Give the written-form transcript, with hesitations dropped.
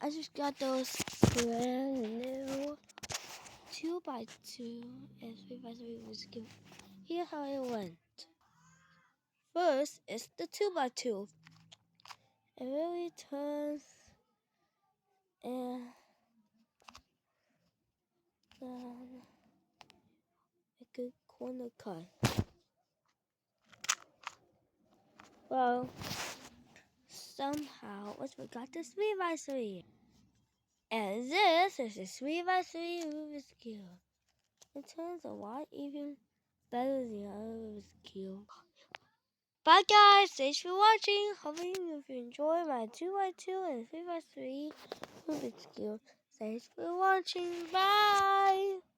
I just got those brand new 2x2 and 3x3 Rubik's Cube. Here's how it went. First, it's the 2x2. It really turns and then a good corner cut. Well, somehow I forgot the 3x3. And this is a 3x3 Rubik's Cube. It turns a lot even better than the other Rubik's Cube. Bye guys, thanks for watching. Hoping you enjoy my 2x2 and 3x3 Rubik's Cube. Thanks for watching. Bye.